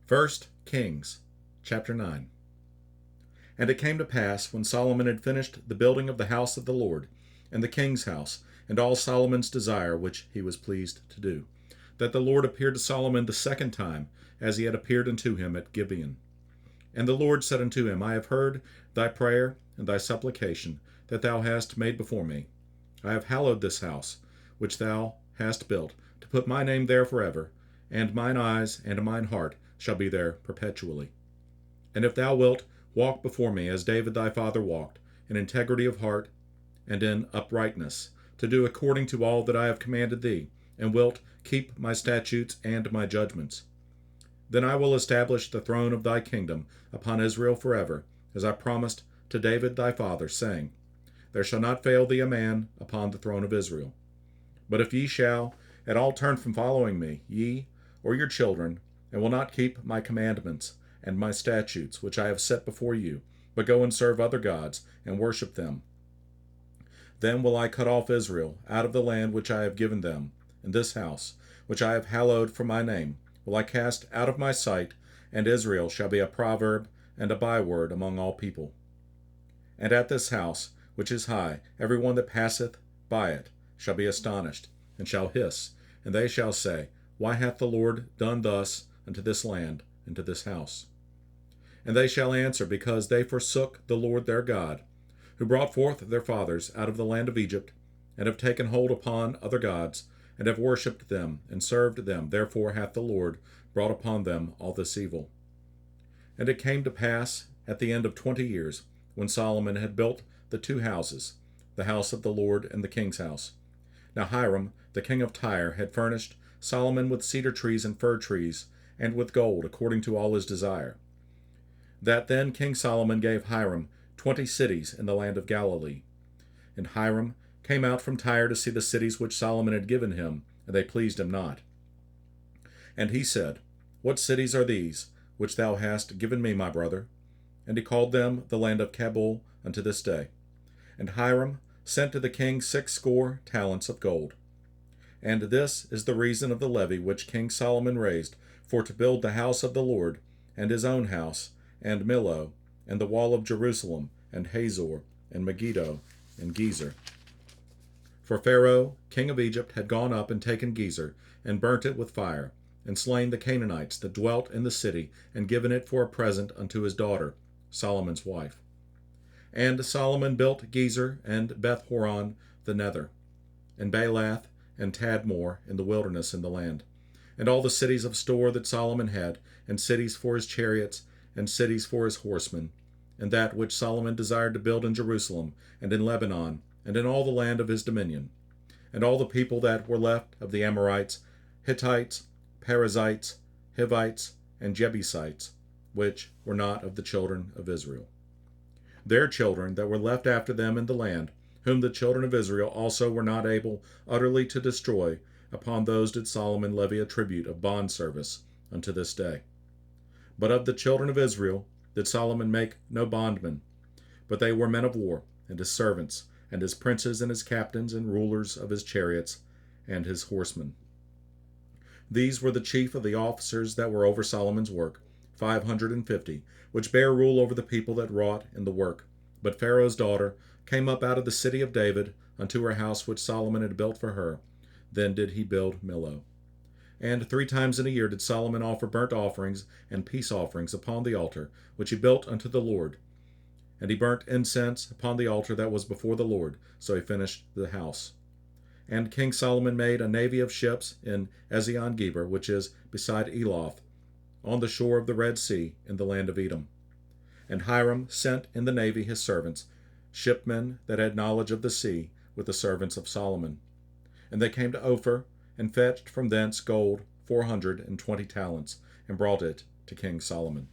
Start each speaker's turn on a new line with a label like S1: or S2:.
S1: First Kings, chapter 9. And it came to pass, when Solomon had finished the building of the house of the Lord, and the king's house, and all Solomon's desire which he was pleased to do, that the Lord appeared to Solomon the second time, as he had appeared unto him at Gibeon. And the Lord said unto him, I have heard thy prayer and thy supplication that thou hast made before me. I have hallowed this house, which thou hast built, to put my name there forever, and mine eyes and mine heart shall be there perpetually. And if thou wilt walk before me as David thy father walked, in integrity of heart and in uprightness, to do according to all that I have commanded thee, and wilt keep my statutes and my judgments, then I will establish the throne of thy kingdom upon Israel forever, as I promised to David thy father, saying, There shall not fail thee a man upon the throne of Israel. But if ye shall at all turn from following me, ye or your children, and will not keep my commandments and my statutes which I have set before you, but go and serve other gods and worship them, then will I cut off Israel out of the land which I have given them, and this house, which I have hallowed for my name, will I cast out of my sight, and Israel shall be a proverb and a byword among all people. And at this house, which is high, every one that passeth by it shall be astonished, and shall hiss, and they shall say, Why hath the Lord done thus unto this land, and to this house? And they shall answer, Because they forsook the Lord their God, who brought forth their fathers out of the land of Egypt, and have taken hold upon other gods, and have worshipped them, and served them. Therefore hath the Lord brought upon them all this evil. And it came to pass at the end of 20 years, when Solomon had built the two houses, the house of the Lord and the king's house. Now Hiram, the king of Tyre, had furnished Solomon with cedar trees and fir trees, and with gold, according to all his desire. That then King Solomon gave Hiram 20 cities in the land of Galilee. And Hiram came out from Tyre to see the cities which Solomon had given him, and they pleased him not. And he said, What cities are these, which thou hast given me, my brother? And he called them the land of Cabul unto this day. And Hiram sent to the king 60 talents of gold. And this is the reason of the levy which King Solomon raised for to build the house of the Lord, and his own house, and Millo, and the wall of Jerusalem, and Hazor, and Megiddo, and Gezer. For Pharaoh, king of Egypt, had gone up and taken Gezer, and burnt it with fire, and slain the Canaanites that dwelt in the city, and given it for a present unto his daughter, Solomon's wife. And Solomon built Gezer, and Beth-horon the nether, and Baalath, and Tadmor in the wilderness in the land, and all the cities of store that Solomon had, and cities for his chariots, and cities for his horsemen, and that which Solomon desired to build in Jerusalem, and in Lebanon, and in all the land of his dominion, and all the people that were left of the Amorites, Hittites, Perizzites, Hivites, and Jebusites, which were not of the children of Israel. Their children that were left after them in the land, whom the children of Israel also were not able utterly to destroy, upon those did Solomon levy a tribute of bondservice unto this day. But of the children of Israel did Solomon make no bondmen, but they were men of war, and his servants, and his princes, and his captains, and rulers of his chariots, and his horsemen. These were the chief of the officers that were over Solomon's work, 550, which bare rule over the people that wrought in the work. But Pharaoh's daughter came up out of the city of David unto her house which Solomon had built for her. Then did he build Millo. And 3 times in a year did Solomon offer burnt offerings and peace offerings upon the altar, which he built unto the Lord. And he burnt incense upon the altar that was before the Lord. So he finished the house. And King Solomon made a navy of ships in Ezion-Geber, which is beside Eloth, on the shore of the Red Sea, in the land of Edom. And Hiram sent in the navy his servants, shipmen that had knowledge of the sea, with the servants of Solomon. And they came to Ophir, and fetched from thence gold 420 talents, and brought it to King Solomon.